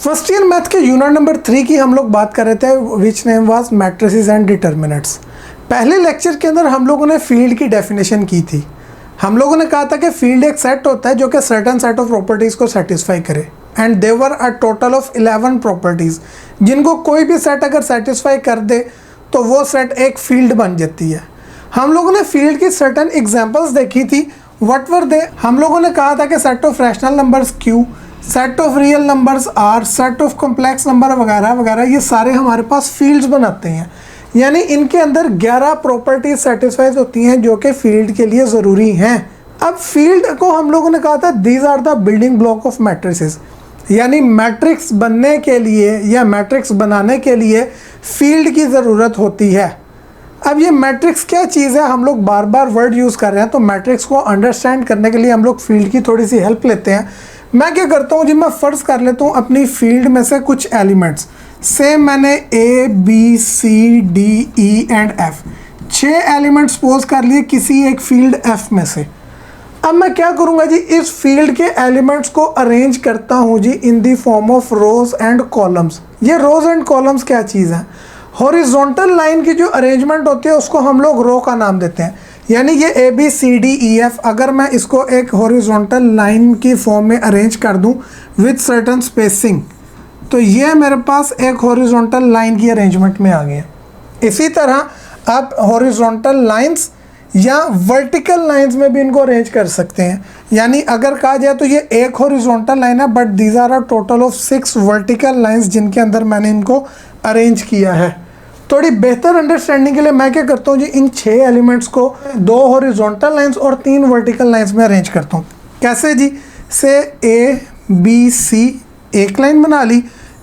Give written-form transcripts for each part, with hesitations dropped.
First year math के unit number 3 की हम लोग बात कर रहे थे, which name was matrices and determinants. पहले लेक्चर के अंदर हम लोगों ने फील्ड की डेफिनेशन की थी। हम लोगों ने कहा था कि फील्ड एक सेट होता है जो कि सर्टेन सेट ऑफ प्रॉपर्टीज़ को सेटिस्फाई करे, and there are a total of 11 properties, जिनको कोई भी सेट अगर सेटिस्फाई कर दे तो वो सेट एक फील्ड बन जाती है। हम लोगों ने फील्ड की सर्टेन एग्जांपल्स देखी थी। व्हाट वर दे? हम लोगों ने कहा था कि set of rational numbers Q, set of real numbers R, set of complex number वगैरह वगैरह, ये सारे हमारे पास फील्ड्स बनाते हैं। यानी इनके अंदर 11 प्रॉपर्टीज सेटिस्फाइज होती हैं जो कि फील्ड के लिए ज़रूरी हैं। अब फील्ड को हम लोगों ने कहा था these are the building block of matrices, यानी मैट्रिक्स बनने के लिए या मैट्रिक्स बनाने के लिए फील्ड की ज़रूरत होती है। अब ये मैट्रिक्स क्या चीज़ है, हम लोग बार बार वर्ड यूज़ कर रहे हैं, तो मैट्रिक्स को अंडरस्टैंड करने के लिए हम लोग फील्ड की थोड़ी सी हेल्प लेते हैं। मैं क्या करता हूँ जी, मैं फ़र्ज़ कर लेता हूँ अपनी फील्ड में से कुछ एलिमेंट्स, सेम मैंने A, B, C, D, E and F 6 elements suppose कर लिए किसी एक फील्ड F में से। अब मैं क्या करूँगा जी, इस फील्ड के एलिमेंट्स को अरेंज करता हूँ जी in the form of rows and columns. ये रोज एंड कॉलम्स क्या चीज़ है? हॉरिजॉन्टल लाइन की जो अरेंजमेंट होती है उसको हम लोग रो का नाम देते हैं। यानी ये A, B, C, D, E, F अगर मैं इसको एक हॉरिजॉन्टल लाइन की फॉर्म में अरेंज कर दूं विद सर्टेन स्पेसिंग, तो ये मेरे पास एक हॉरिजॉन्टल लाइन की अरेंजमेंट में आ गया। इसी तरह आप हॉरिजॉन्टल लाइंस या वर्टिकल लाइंस में भी इनको अरेंज कर सकते हैं। यानी अगर कहा जाए तो ये एक हॉरिजॉन्टल लाइन है, but these are a total of 6 vertical lines जिनके अंदर मैंने इनको अरेंज किया है। थोड़ी बेहतर अंडरस्टैंडिंग के लिए मैं क्या करता हूँ जी, इन 6 एलिमेंट्स को 2 हॉरिजॉन्टल लाइंस और 3 वर्टिकल लाइंस में अरेंज करता हूँ। कैसे जी? से A, B, C एक लाइन बना ली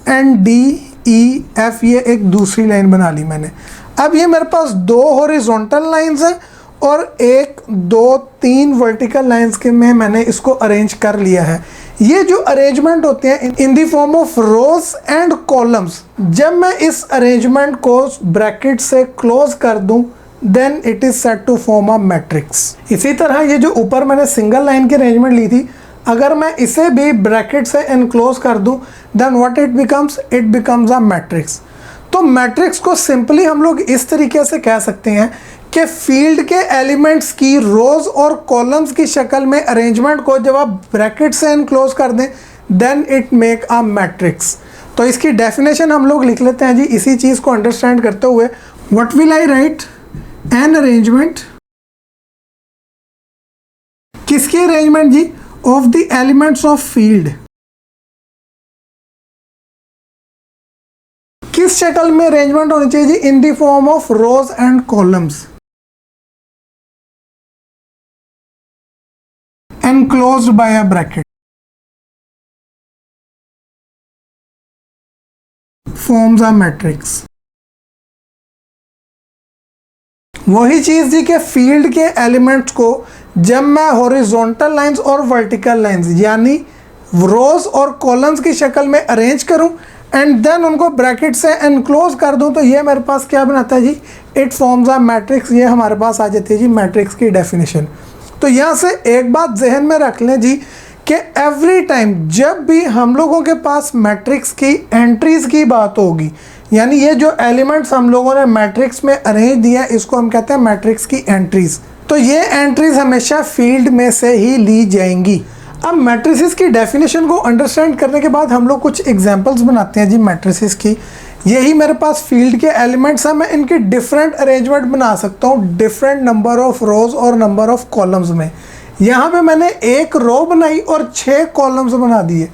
एंड D, E, F ये एक दूसरी लाइन बना ली मैंने। अब ये मेरे पास 2 हॉरिजॉन्टल लाइंस हैं और 1, 2, 3 वर्टिकल लाइंस के में मैंने इसको अरेंज कर लिया है। ये जो अरेंजमेंट होते हैं in the form of rows and columns, जब मैं इस अरेंजमेंट को ब्रैकेट से क्लोज कर दूं then it is set to form a matrix. इसी तरह ये जो ऊपर मैंने सिंगल लाइन की अरेंजमेंट ली थी, अगर मैं इसे भी ब्रैकेट से एनक्लोज कर दूं then what it becomes a matrix. तो मैट्रिक्स को सिंपली हम लोग इस तरीके से कह सकते हैं कि फील्ड के एलिमेंट्स की रोज और कॉलम्स की शक्ल में अरेंजमेंट को जब आप ब्रैकेट से एनक्लोज कर दें then it make a matrix. तो इसकी डेफिनेशन हम लोग लिख लेते हैं जी, इसी चीज़ को अंडरस्टैंड करते हुए। What will I write? An arrangement, किसकी अरेंजमेंट जी? Of the elements of field. किस शक्ल में अरेंजमेंट होनी चाहिए जी? In the form of rows and columns enclosed by a bracket, forms a matrix। वही चीज जी के फील्ड के एलिमेंट्स को जब मैं हॉरिजॉन्टल लाइंस और वर्टिकल लाइंस यानी रोज और कॉलम्स की शक्ल में अरेंज करूं एंड देन उनको ब्रैकेट से एनक्लोज कर दूं, तो ये मेरे पास क्या बनाता है जी? It forms a matrix. ये हमारे पास आ जाती है जी मैट्रिक्स की डेफिनेशन। तो यहाँ से एक बात जहन में रख लें जी कि एवरी टाइम जब भी हम लोगों के पास मैट्रिक्स की एंट्रीज की बात होगी, यानी ये जो एलिमेंट्स हम लोगों ने मैट्रिक्स में अरेंज दिया इसको हम कहते हैं मैट्रिक्स की एंट्रीज। तो ये एंट्रीज हमेशा फील्ड में से ही ली जाएंगी। अब मैट्रिसेस की डेफिनेशन को अंडरस्टैंड करने के बाद हम लोग कुछ एग्जांपल्स बनाते हैं जी मैट्रिसेस की। यही मेरे पास फील्ड के एलिमेंट्स हैं, मैं इनकी डिफरेंट अरेंजमेंट बना सकता हूँ डिफरेंट नंबर ऑफ रोज और नंबर ऑफ कॉलम्स में। यहाँ पे मैंने 1 रो बनाई और 6 कॉलम्स बना दिए।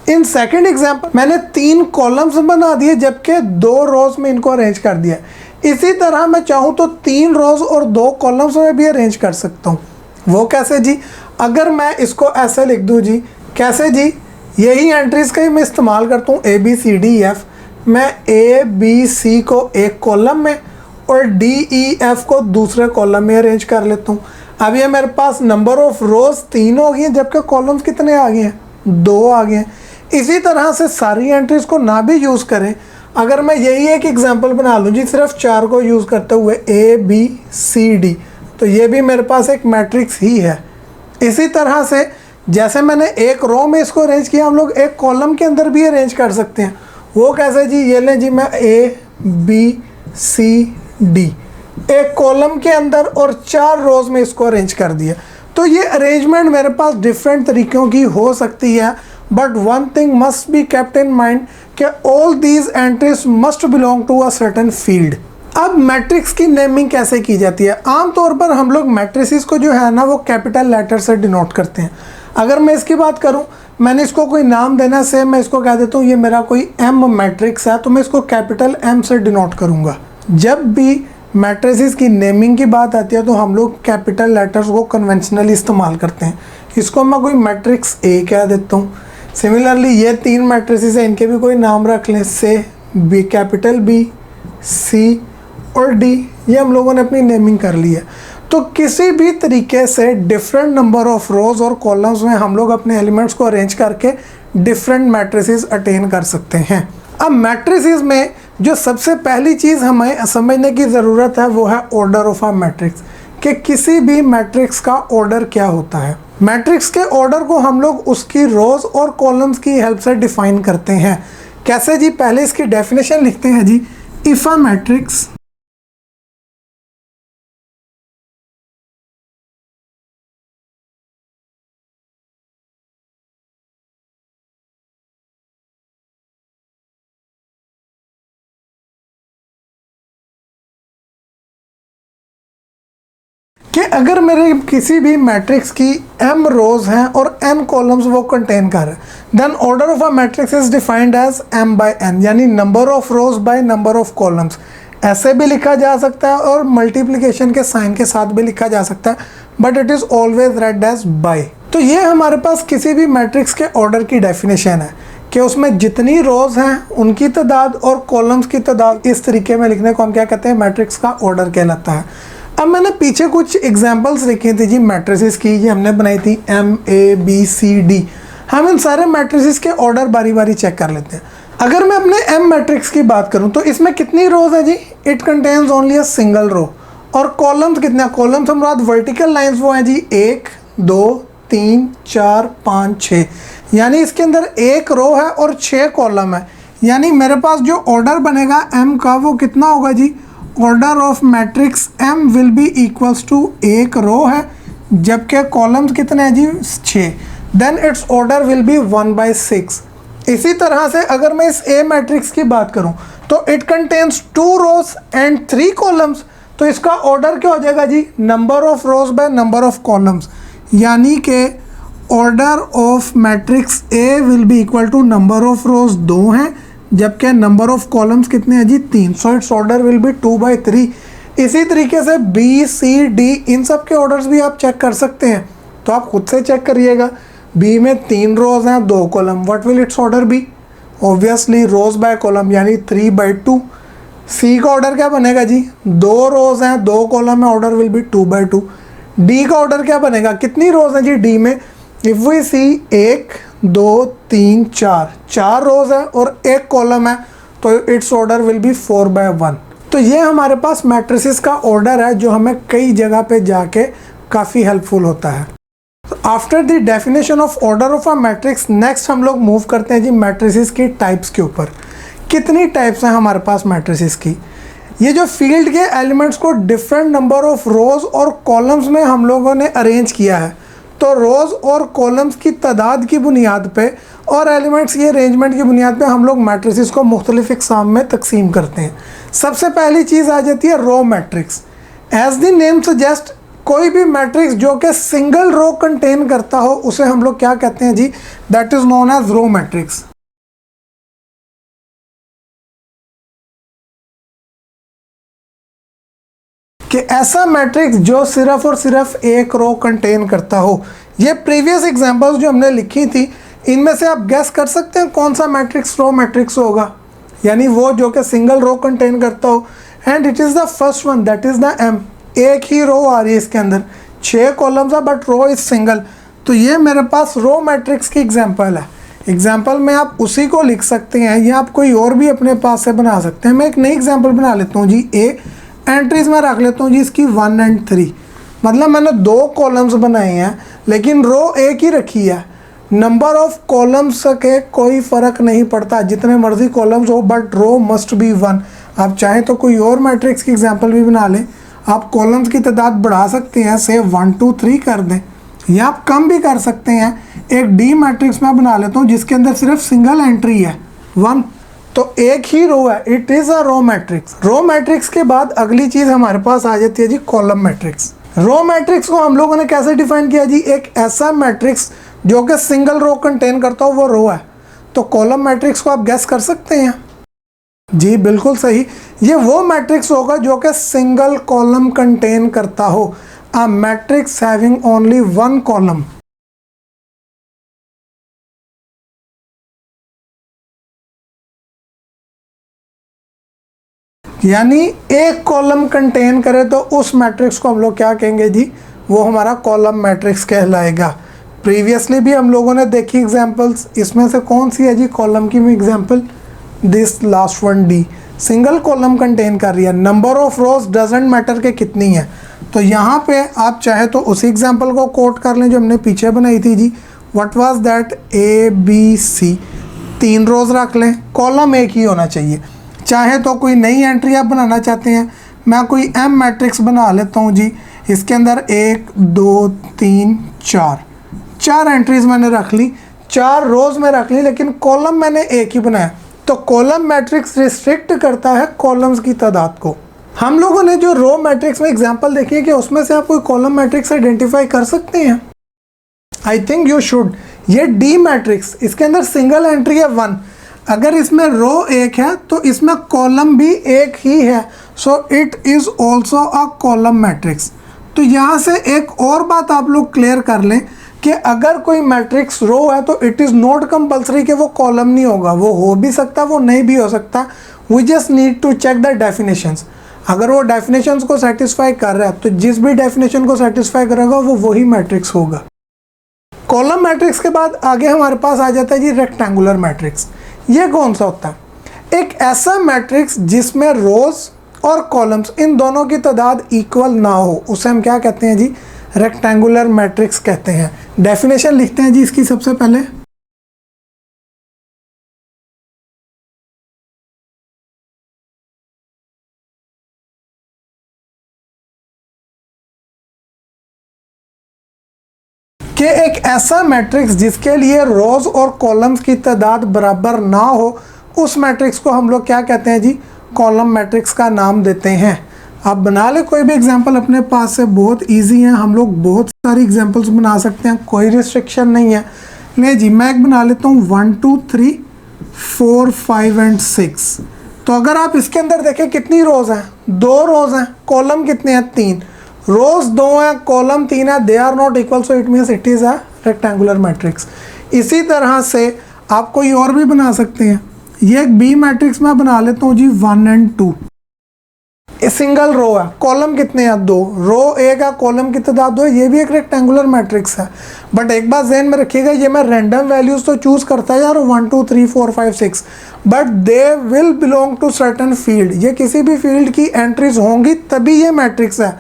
इन सेकंड एग्जांपल मैंने 3 कॉलम्स बना दिए जबकि 2 रोज में इनको अरेंज कर दिया। इसी तरह मैं चाहूँ तो 3 रोज और 2 कॉलम्स में भी अरेंज कर सकता हूँ। वो कैसे जी? अगर मैं इसको ऐसे लिख दूँ जी, कैसे जी? यही एंट्रीज का ही मैं इस्तेमाल करता हूँ, A, B, C, D, E, F। मैं A, B, C को एक कॉलम में और D, E, F को दूसरे कॉलम में अरेंज कर लेता हूँ। अब ये मेरे पास नंबर ऑफ रोज 3 हो गई हैं जबकि कॉलम्स कितने आ गए हैं? 2 आ गए हैं। इसी तरह से सारी एंट्रीज को ना भी यूज़ करें, अगर मैं यही एक एग्जांपल बना लूँ जी सिर्फ 4 को यूज़ करते हुए A, B, C, D, तो ये भी मेरे पास एक मैट्रिक्स ही है। इसी तरह से जैसे मैंने एक रो में इसको अरेंज किया, हम लोग एक कॉलम के अंदर भी अरेंज कर सकते हैं। वो कैसे जी, ये लें जी, मैं A B C D एक कॉलम के अंदर और 4 रोज में इसको अरेंज कर दिया। तो ये अरेंजमेंट मेरे पास डिफरेंट तरीक़ों की हो सकती है, but one thing must be kept in mind कि all these entries must belong to a certain field. अब मैट्रिक्स की नेमिंग कैसे की जाती है? आमतौर पर हम लोग मैट्रिसेस को जो है ना वो कैपिटल लेटर से डिनोट करते हैं। अगर मैं इसकी बात करूं, मैंने इसको कोई नाम देना से, मैं इसको कह देता हूं ये मेरा कोई M मैट्रिक्स है, तो मैं इसको कैपिटल M से डिनोट करूंगा। जब भी मैट्रिसेस की नेमिंग की बात आती है तो हम लोग कैपिटल लेटर्स को कन्वेंशनली इस्तेमाल करते हैं। इसको मैं कोई मैट्रिक्स A कह देता हूँ। सिमिलरली ये 3 मैट्रिसेस हैं, इनके भी कोई नाम रख लें, से B, कैपिटल B, C और D। ये हम लोगों ने अपनी नेमिंग कर ली है। तो किसी भी तरीके से डिफरेंट नंबर ऑफ रोज और कॉलम्स में हम लोग अपने एलिमेंट्स को अरेंज करके डिफरेंट मैट्रिसेस अटेन कर सकते हैं। अब मैट्रिसेस में जो सबसे पहली चीज़ हमें समझने की ज़रूरत है वो है ऑर्डर ऑफ अ मैट्रिक्स, कि किसी भी मैट्रिक्स का ऑर्डर क्या होता है। मैट्रिक्स के ऑर्डर को हम लोग उसकी रोज और कॉलम्स की हेल्प से डिफाइन करते हैं। कैसे जी? पहले इसकी डेफिनेशन लिखते हैं जी। इफ़ अ मैट्रिक्स कि अगर मेरे किसी भी मैट्रिक्स की m रोज हैं और n कॉलम्स वो कंटेन कर रहे हैं, then order of a matrix is defined as m by n, यानी number of rows by number of columns. ऐसे भी लिखा जा सकता है और मल्टीप्लिकेशन के साइन के साथ भी लिखा जा सकता है, but it is always read as by. तो ये हमारे पास किसी भी मैट्रिक्स के ऑर्डर की डेफिनेशन है कि उसमें जितनी रोज हैं उनकी तादाद और कॉलम्स की तादाद इस तरीके में लिखने को हम क्या कहते हैं? मैट्रिक्स का ऑर्डर कहलाता है। अब मैंने पीछे कुछ एग्जांपल्स लिखी थी जी मैट्रिसेस की, ये हमने बनाई थी M A B C D। हम इन सारे मैट्रिसेस के ऑर्डर बारी बारी चेक कर लेते हैं। अगर मैं अपने M मैट्रिक्स की बात करूं तो इसमें कितनी रोज है जी? It contains only a single row. और कॉलम्स कितने? कॉलम्स हमारे वर्टिकल लाइंस वो हैं जी 1 2 3 4 5 6, यानी इसके अंदर 1 रो है और 6 कॉलम है। यानी मेरे पास जो ऑर्डर बनेगा M का वो कितना होगा जी? Order of matrix M will be equals to 1 row है, जबकि कॉलम्स कितने हैं जी? 6। Then its order will be 1/6। इसी तरह से अगर मैं इस A मैट्रिक्स की बात करूं तो it contains 2 rows and 3 columns, तो इसका ऑर्डर क्या हो जाएगा जी? Number of rows by number of columns, यानी कि order of matrix A will be equal to number of rows 2 हैं, जबकि नंबर ऑफ कॉलम्स कितने हैं जी? 3। So its order will be 2/3। इसी तरीके से B C D इन सब के ऑर्डर्स भी आप चेक कर सकते हैं, तो आप खुद से चेक करिएगा। B में 3 रोज हैं 2 column, what will its order be? Obviously rows by column, यानी 3/2। C का ऑर्डर क्या बनेगा जी? 2 रोज हैं 2 कॉलम है, ऑर्डर विल बी 2/2। D का ऑर्डर क्या बनेगा? कितनी रोज हैं जी D में? इफ वी सी 1 2 3 4 रोज है और 1 कॉलम है, तो इट्स ऑर्डर विल बी 4/1। तो ये हमारे पास मैट्रिसेस का ऑर्डर है जो हमें कई जगह पे जाके काफ़ी हेल्पफुल होता है। After the definition of order of a matrix, next हम लोग मूव करते हैं जी मैट्रिसेस की टाइप्स के ऊपर। कितनी टाइप्स हैं हमारे पास मैट्रिसेस की? ये जो फील्ड के एलिमेंट्स को डिफरेंट नंबर ऑफ रोज और कॉलम्स में हम लोगों ने अरेंज किया है, तो रोज और कॉलम्स की तादाद की बुनियाद पे और एलिमेंट्स की अरेंजमेंट की बुनियाद पे हम लोग मैट्रिसेस को मुख्तलिफ इकसाम में तकसीम करते हैं। सबसे पहली चीज़ आ जाती है row matrix. As the name suggest, कोई भी मैट्रिक्स जो कि सिंगल रो कंटेन करता हो उसे हम लोग क्या कहते हैं जी? That is known as row matrix. कि ऐसा मैट्रिक्स जो सिर्फ और सिर्फ एक रो कंटेन करता हो। ये प्रीवियस एग्जांपल्स जो हमने लिखी थी इनमें से आप गेस कर सकते हैं कौन सा मैट्रिक्स रो मैट्रिक्स होगा, यानी वो जो कि सिंगल रो कंटेन करता हो। And it is the first one, that is the M। एक ही रो आ रही है इसके अंदर, 6 कॉलम्स है बट रो इज सिंगल, तो ये मेरे पास रो मैट्रिक्स की एग्जांपल है। एग्जांपल में आप उसी को लिख सकते हैं या आप कोई और भी अपने पास से बना सकते हैं। मैं एक नई एग्जांपल बना लेता हूँ जी। एंट्रीज में रख लेता हूँ जी इसकी 1 और 3। मतलब मैंने 2 कॉलम्स बनाए हैं लेकिन रो एक ही रखी है। नंबर ऑफ कॉलम्स के कोई फ़र्क नहीं पड़ता, जितने मर्जी कॉलम्स हो, बट रो मस्ट बी 1। आप चाहें तो कोई और मैट्रिक्स की एग्जांपल भी बना लें। आप कॉलम्स की तादाद बढ़ा सकते हैं, से 1 2 3 कर दें, या आप कम भी कर सकते हैं। एक डी मैट्रिक्स मैं बना लेता हूँ जिसके अंदर सिर्फ सिंगल एंट्री है 1, तो एक ही रो है, it is a row matrix. Row matrix के बाद अगली चीज़ हमारे पास आ जाती है जी कॉलम मैट्रिक्स। रो मैट्रिक्स को हम लोगों ने कैसे डिफाइन किया जी, एक ऐसा मैट्रिक्स जो कि सिंगल रो कंटेन करता हो वो रो है। तो कॉलम मैट्रिक्स को आप गेस कर सकते हैं जी, बिल्कुल सही, ये वो मैट्रिक्स होगा जो कि सिंगल कॉलम कंटेन करता हो, a matrix having only 1 column. यानी एक कॉलम कंटेन करे तो उस मैट्रिक्स को हम लोग क्या कहेंगे जी, वो हमारा कॉलम मैट्रिक्स कहलाएगा। प्रीवियसली भी हम लोगों ने देखी एग्जांपल्स, इसमें से कौन सी है जी कॉलम की example, this last one D, single column contain कर रही है। Number of rose doesn't matter के कितनी है, तो यहाँ पे आप चाहे तो उसी एग्जांपल को कोट कर लें जो हमने पीछे बनाई थी जी, what was that, A B C, 3 rows रख लें, कॉलम एक ही होना चाहिए। चाहे तो कोई नई एंट्री आप बनाना चाहते हैं, मैं कोई एम मैट्रिक्स बना लेता हूँ जी, इसके अंदर 1 2 3 4 एंट्रीज मैंने रख ली, 4 रोज में रख ली, लेकिन कॉलम मैंने एक ही बनाया। तो कॉलम मैट्रिक्स रिस्ट्रिक्ट करता है कॉलम्स की तादाद को। हम लोगों ने जो रो मैट्रिक्स में एग्जांपल देखी है कि उसमें से आप कोई कॉलम मैट्रिक्स आइडेंटिफाई कर सकते हैं? I think you should. ये डी मैट्रिक्स, इसके अंदर सिंगल एंट्री है 1, अगर इसमें रो एक है तो इसमें कॉलम भी एक ही है, so it is also a column matrix. तो यहाँ से एक और बात आप लोग क्लियर कर लें कि अगर कोई मैट्रिक्स रो है तो इट इज़ नॉट कंपल्सरी कि वो कॉलम नहीं होगा, वो हो भी सकता, वो नहीं भी हो सकता। We just need to check the definitions. अगर वो डेफिनेशंस को सेटिस्फाई कर रहा है तो जिस भी डेफिनेशन को सेटिस्फाई करेगा वो वही मैट्रिक्स होगा। कॉलम मैट्रिक्स के बाद आगे हमारे पास आ जाता है जी रेक्टेंगुलर मैट्रिक्स। ये कौन सा होता है? एक ऐसा मैट्रिक्स जिसमें रोज और कॉलम्स इन दोनों की तादाद इक्वल ना हो, उसे हम क्या कहते हैं जी, रेक्टेंगुलर मैट्रिक्स कहते हैं। डेफिनेशन लिखते हैं जी इसकी सबसे पहले। कि एक ऐसा मैट्रिक्स जिसके लिए रोज और कॉलम्स की तादाद बराबर ना हो, उस मैट्रिक्स को हम लोग क्या कहते हैं जी, कॉलम मैट्रिक्स का नाम देते हैं। आप बना ले कोई भी एग्जांपल अपने पास से, बहुत इजी है, हम लोग बहुत सारी एग्जांपल्स बना सकते हैं, कोई रिस्ट्रिक्शन नहीं है। ले जी मैं एक बना लेता हूँ 1 2 3 4 5 एंड 6। तो अगर आप इसके अंदर देखें कितनी रोज हैं, 2 रोज हैं, कॉलम कितने हैं, 3, रोज 2 हैं, कॉलम 3 है, they are not equal, so it means it is a rectangular matrix. इसी तरह से आप कोई और भी बना सकते हैं। ये एक बी मैट्रिक्स मैं बना लेता हूँ जी 1 एंड 2, सिंगल रो है, कॉलम कितने हैं, 2, रो 1 है, कॉलम की तादाद 2 है, ये भी एक रेक्टेंगुलर मैट्रिक्स है। बट एक बात ज़हन में रखिएगा, ये मैं रैंडम वैल्यूज़ तो चूज़ करता है यार 1 2 3 4 5 6, but they will belong to certain field, ये किसी भी फील्ड की एंट्रीज होंगी तभी ये मैट्रिक्स है,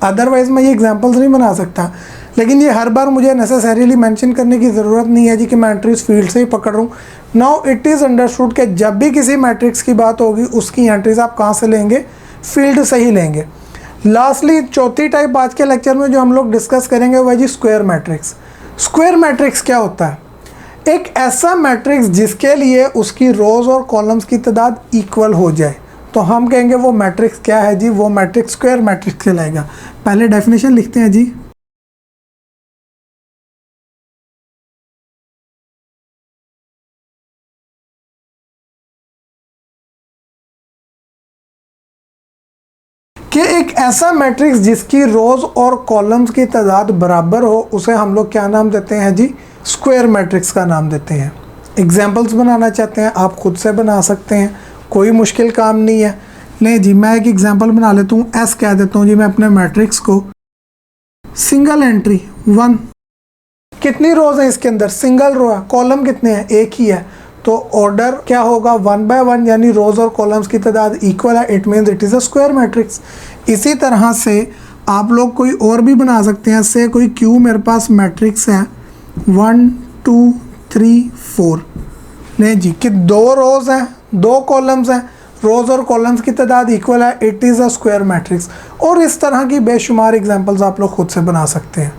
अदरवाइज मैं ये एग्जाम्पल्स नहीं बना सकता। लेकिन ये हर बार मुझे नेसेसरीली मेंशन करने की ज़रूरत नहीं है जी कि मैं एंट्रीज फील्ड से ही पकड़ रहा हूँ। नाउ इट इज़ अंडरस्टूड कि जब भी किसी मैट्रिक्स की बात होगी उसकी एंट्रीज आप कहाँ से लेंगे, फील्ड से ही लेंगे। लास्टली चौथी टाइप आज के लेक्चर में जो हम लोग डिस्कस करेंगे वह जी स्क्वायर मैट्रिक्स। स्क्वायर मैट्रिक्स क्या होता है? एक ऐसा मैट्रिक्स जिसके लिए उसकी रोज और कॉलम्स की तादाद इक्वल हो जाए, तो हम कहेंगे वो मैट्रिक्स क्या है जी, वो मैट्रिक्स स्क्वायर मैट्रिक्स कहलाएगा। पहले डेफिनेशन लिखते हैं जी। कि एक ऐसा मैट्रिक्स जिसकी रोज और कॉलम्स की तादाद बराबर हो उसे हम लोग क्या नाम देते हैं जी, स्क्वायर मैट्रिक्स का नाम देते हैं। एग्जाम्पल्स बनाना चाहते हैं आप खुद से बना सकते हैं, कोई मुश्किल काम नहीं है। नहीं जी मैं एक एग्जाम्पल बना लेता हूँ, एस कह देता हूँ जी मैं अपने मैट्रिक्स को, सिंगल एंट्री 1, कितनी रोज है इसके अंदर, सिंगल रो है, कॉलम कितने हैं, एक ही है, तो ऑर्डर क्या होगा 1 by 1, यानी रोज और कॉलम्स की तादाद इक्वल है, it means it is a square matrix. इसी तरह से आप लोग कोई और भी बना सकते हैं। इससे कोई क्यू मेरे पास मैट्रिक्स है 1 2 3 4, नहीं जी कि 2 रोज़ हैं 2 कॉलम्स हैं, रोज़ और कॉलम्स की तादाद इक्वल है, it is a square matrix. और इस तरह की बेशुमार एग्जांपल्स आप लोग खुद से बना सकते हैं।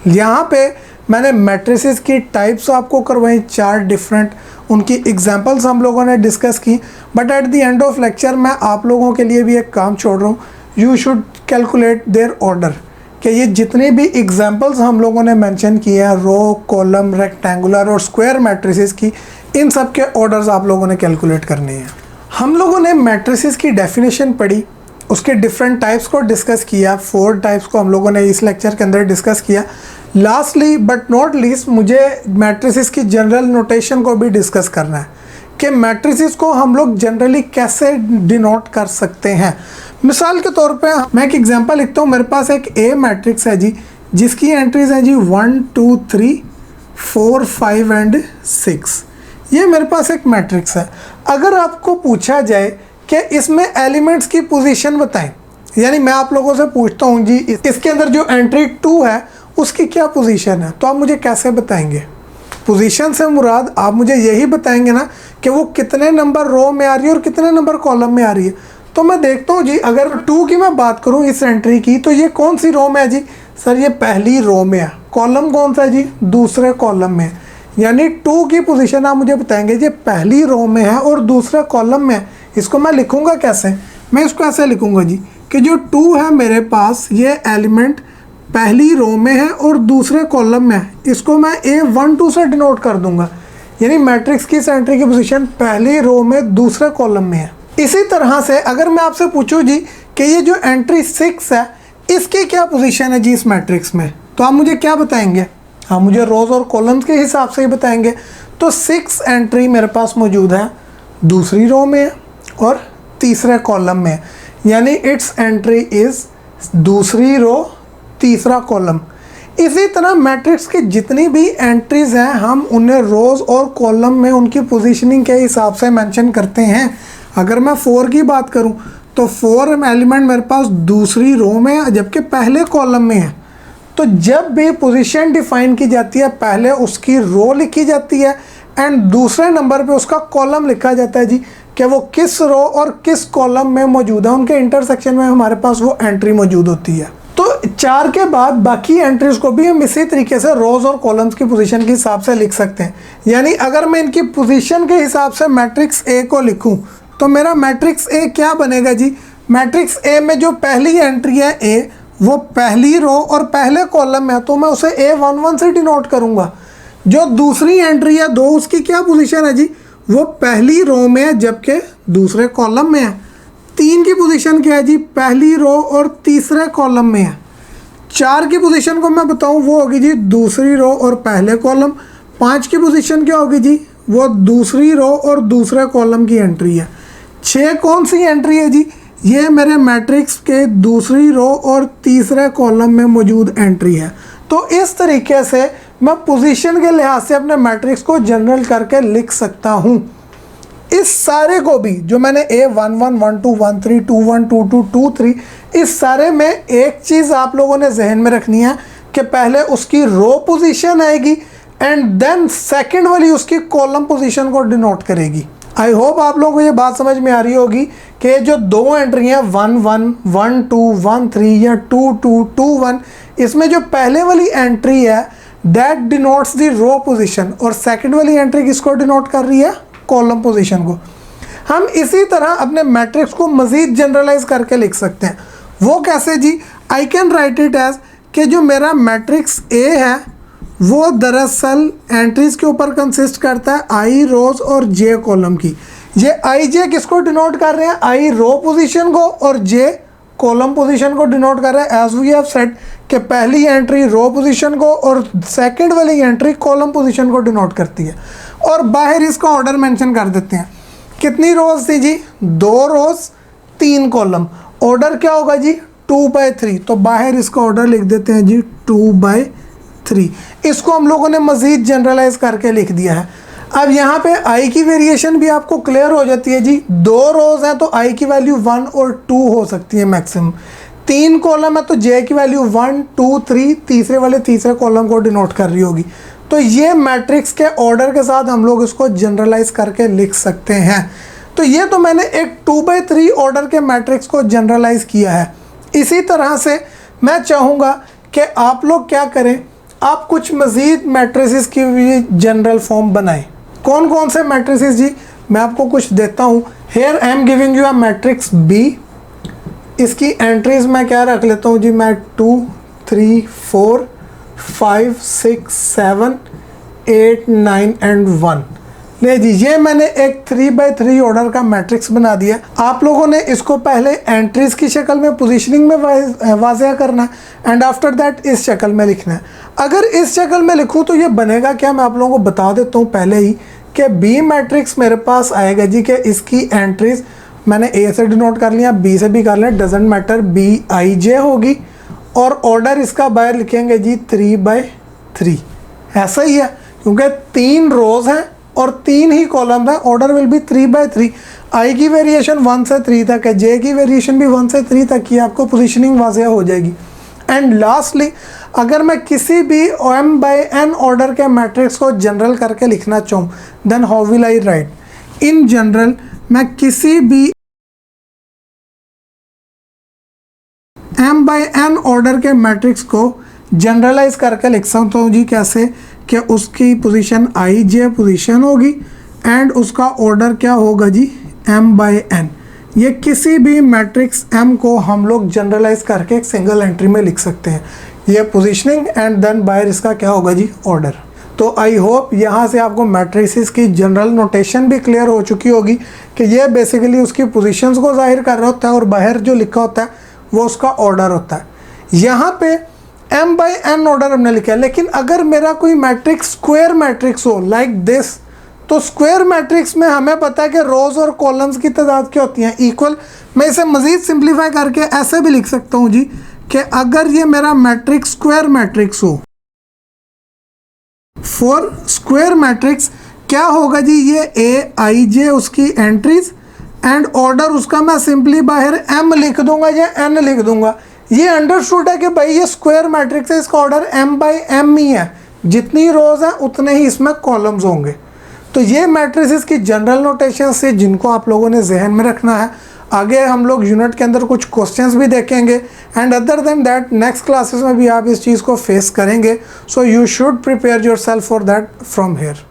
यहाँ पे मैंने मैट्रिसेस की टाइप्स आपको करवाई 4 डिफरेंट, उनकी एग्जांपल्स हम लोगों ने डिस्कस की। But at the end of lecture मैं आप लोगों के लिए भी एक काम छोड़ रहा हूँ, you should calculate their order, कि ये जितने भी एग्जांपल्स हम लोगों ने मेंशन किए हैं रो, कॉलम, रेक्टेंगुलर और स्क्वायर मैट्रिसेस की, इन सब के ऑर्डर्स आप लोगों ने कैलकुलेट करने हैं। हम लोगों ने मैट्रिसेस की डेफिनेशन पढ़ी, उसके डिफरेंट टाइप्स को डिस्कस किया, 4 टाइप्स को हम लोगों ने इस लेक्चर के अंदर डिस्कस किया। लास्टली बट नॉट लीस्ट मुझे मैट्रिसेस की जनरल नोटेशन को भी डिस्कस करना है कि मैट्रिसेस को हम लोग जनरली कैसे डिनोट कर सकते हैं। मिसाल के तौर पे मैं एक एग्जांपल लिखता हूँ। मेरे पास एक ए मैट्रिक्स है जी, जिसकी एंट्रीज हैं जी 1 2 3 4 5 एंड 6। ये मेरे पास एक मैट्रिक्स है। अगर आपको पूछा जाए कि इसमें एलिमेंट्स की पोजीशन बताएं, यानी मैं आप लोगों से पूछता हूँ जी इसके अंदर जो एंट्री 2 है उसकी क्या पोजीशन है, तो आप मुझे कैसे बताएंगे? पोजीशन से मुराद आप मुझे यही बताएंगे ना कि वो कितने नंबर रो में आ रही है और कितने नंबर कॉलम में आ रही है। तो मैं देखता हूँ जी, अगर 2 की मैं बात करूँ इस एंट्री की, तो ये कौन सी रो में है जी? सर ये पहली रो में है। कॉलम कौन सा है जी? दूसरे कॉलम में। यानी 2 की पोजीशन आप मुझे बताएंगे ये पहली रो में है और दूसरे कॉलम में है। इसको मैं लिखूंगा कैसे? मैं इसको ऐसे लिखूंगा जी कि जो 2 है मेरे पास, ये एलिमेंट पहली रो में है और दूसरे कॉलम में है। इसको मैं A12 से डिनोट कर दूंगा, यानी मैट्रिक्स की इस एंट्री की पोजीशन पहली रो में दूसरे कॉलम में है। इसी तरह से अगर मैं आपसे पूछूं जी कि ये जो एंट्री 6 है इसकी क्या पोजीशन है जी इस मैट्रिक्स में, तो आप मुझे क्या बताएंगे? आप मुझे रोज़ और कॉलम्स के हिसाब से ही बताएंगे। तो 6 एंट्री मेरे पास मौजूद है दूसरी रो में और तीसरे कॉलम में, यानी इट्स एंट्री इज़ दूसरी रो तीसरा कॉलम। इसी तरह मैट्रिक्स की जितनी भी एंट्रीज़ हैं हम उन्हें रोज़ और कॉलम में उनकी पोजीशनिंग के हिसाब से मेंशन करते हैं। अगर मैं 4 की बात करूं तो 4 एलिमेंट मेरे पास दूसरी रो में है जबकि पहले कॉलम में है। तो जब भी पोजीशन डिफाइन की जाती है पहले उसकी रो लिखी जाती है एंड दूसरे नंबर पे उसका कॉलम लिखा जाता है जी कि वो किस रो और किस कॉलम में मौजूद है, उनके इंटरसेक्शन में हमारे पास वो एंट्री मौजूद होती है। तो 4 के बाद बाकी एंट्रीज को भी हम इसी तरीके से रोज़ और कॉलम्स की पोजीशन के हिसाब से लिख सकते हैं। यानी अगर मैं इनकी पोजीशन के हिसाब से मैट्रिक्स ए को लिखूं तो मेरा मैट्रिक्स ए क्या बनेगा जी? मैट्रिक्स ए में जो पहली एंट्री है ए, वो पहली रो और पहले कॉलम में है, तो मैं उसे A11 से डिनोट करूँगा। जो दूसरी एंट्री है 2, उसकी क्या पोजीशन है जी? वो पहली रो में है जबकि दूसरे कॉलम में है। 3 की पोजीशन क्या है जी? पहली रो और तीसरे कॉलम में है। 4 की पोजीशन को मैं बताऊं वो होगी जी दूसरी रो और पहले कॉलम। 5 की पोजीशन क्या होगी जी? वो दूसरी रो और दूसरे कॉलम की एंट्री है। 6 कौन सी एंट्री है जी? ये मेरे मैट्रिक्स के दूसरी रो और तीसरे कॉलम में मौजूद एंट्री है। तो इस तरीके से मैं पोजीशन के लिहाज से अपने मैट्रिक्स को जनरल करके लिख सकता हूँ। इस सारे को भी जो मैंने A11, 12, 13, 21, 22, 23, इस सारे में एक चीज़ आप लोगों ने जहन में रखनी है कि पहले उसकी रो पोजीशन आएगी एंड देन सेकंड वाली उसकी कॉलम पोजीशन को डिनोट करेगी। आई होप आप लोगों को ये बात समझ में आ रही होगी कि जो 2 एंट्री हैं 1 1, 1 2, 1 3 या 2 2, 2 1, इसमें जो पहले वाली एंट्री है that denotes the row position और सेकंड वाली एंट्री किसको डिनोट कर रही है? कॉलम पोजीशन को। हम इसी तरह अपने मैट्रिक्स को मज़ीद जनरलाइज करके लिख सकते हैं। वो कैसे जी? I can write it as कि जो मेरा मैट्रिक्स ए है वो दरअसल एंट्रीज के ऊपर कंसिस्ट करता है आई रोज और जे कॉलम की। ये आई जे किसको डिनोट कर रहे हैं? आई रो पोजीशन को और जे कॉलम पोजीशन को डिनोट कर रहा है। एज वी हैव सेड कि पहली एंट्री रो पोजीशन को और सेकंड वाली एंट्री कॉलम पोजीशन को डिनोट करती है। और बाहर इसका ऑर्डर मेंशन कर देते हैं। कितनी रोज थी जी? 2 रोज 3 कॉलम। ऑर्डर क्या होगा जी? 2/3। तो बाहर इसका ऑर्डर लिख देते हैं जी 2/3। इसको हम लोगों ने मज़ीद जनरलाइज करके लिख दिया है। अब यहाँ पे आई की वेरिएशन भी आपको क्लियर हो जाती है जी। 2 रोज हैं तो आई की वैल्यू 1 और 2 हो सकती है मैक्सिमम। 3 कॉलम है तो जे की वैल्यू 1 2 3 तीसरे वाले तीसरे कॉलम को डिनोट कर रही होगी। तो ये मैट्रिक्स के ऑर्डर के साथ हम लोग इसको जनरलाइज करके लिख सकते हैं। तो ये तो मैंने एक 2/3 ऑर्डर के मैट्रिक्स को जनरलाइज किया है। इसी तरह से मैं चाहूँगा कि आप लोग क्या करें, आप कुछ मज़ीद मैट्रिसेस की भी जनरल फॉर्म बनाएं। कौन कौन से मैट्रिसेस जी, मैं आपको कुछ देता हूँ। Here I am giving you a matrix B. इसकी एंट्रीज मैं क्या रख लेता हूँ जी, मैं 2 3 4 5 6 7 8 9 एंड 1 ले जी। ये मैंने एक 3/3 ऑर्डर का मैट्रिक्स बना दिया। आप लोगों ने इसको पहले एंट्रीज की शक्ल में पोजीशनिंग में वाज़ह करना है एंड आफ्टर दैट इस शक्ल में लिखना है। अगर इस शक्ल में लिखूँ तो ये बनेगा क्या, मैं आप लोगों को बता देता हूँ पहले ही कि बी मैट्रिक्स मेरे पास आएगा जी कि इसकी एंट्रीज मैंने ए से डिनोट कर लिया, बी से भी कर लिया, डजेंट मैटर, BIJ होगी और ऑर्डर इसका बाहर लिखेंगे जी 3/3। ऐसा ही है क्योंकि 3 रोज हैं और 3 ही कॉलम है, ऑर्डर विल बी 3/3। आई की वेरिएशन 1 से 3 तक है, जे की वेरिएशन भी 1 से 3 तक की, आपको पोजीशनिंग वाज़ह हो जाएगी। एंड लास्टली अगर मैं किसी भी m/n ऑर्डर के मैट्रिक्स को जनरल करके लिखना चाहूँ, then how will I write. In general मैं किसी भी m/n ऑर्डर के मैट्रिक्स को जनरलाइज करके लिख सकता हूँ जी। कैसे कि उसकी पोजीशन IJ पोजीशन होगी एंड उसका ऑर्डर क्या होगा जी, m/n। ये किसी भी मैट्रिक्स m को हम लोग जनरलाइज करके एक सिंगल एंट्री में लिख सकते हैं। ये पोजीशनिंग एंड देन बाहर इसका क्या होगा जी, ऑर्डर। तो आई होप यहाँ से आपको मैट्रिसेस की जनरल नोटेशन भी क्लियर हो चुकी होगी कि ये बेसिकली उसकी पोजीशंस को जाहिर कर रहा होता है और बाहर जो लिखा होता है वो उसका ऑर्डर होता है। यहाँ पे m/n ऑर्डर हमने लिखा है, लेकिन अगर मेरा कोई मैट्रिक्स स्क्वायर मैट्रिक्स हो लाइक दिस, तो स्क्वायर मैट्रिक्स में हमें पता है कि रोज और कॉलम्स की तादाद क्या होती हैं, इक्वल। मैं इसे मज़ीद सिंप्लीफाई करके ऐसे भी लिख सकता हूँ जी कि अगर ये मेरा मैट्रिक्स स्क्वायर मैट्रिक्स हो, फॉर स्क्वायर मैट्रिक्स क्या होगा जी, ये AIJ उसकी एंट्रीज एंड ऑर्डर उसका मैं सिंपली बाहर m लिख दूंगा या n लिख दूंगा। ये अंडरस्टूड है कि भाई ये स्क्वायर मैट्रिक्स है, इसका ऑर्डर m/m ही है, जितनी रोज हैं उतने ही इसमें कॉलम्स होंगे। तो ये मैट्रिसेस की जनरल नोटेशन से जिनको आप लोगों ने जहन में रखना है। आगे हम लोग यूनिट के अंदर कुछ क्वेश्चंस भी देखेंगे and other than that next classes में भी आप इस चीज़ को फेस करेंगे। So you should prepare yourself for that from here.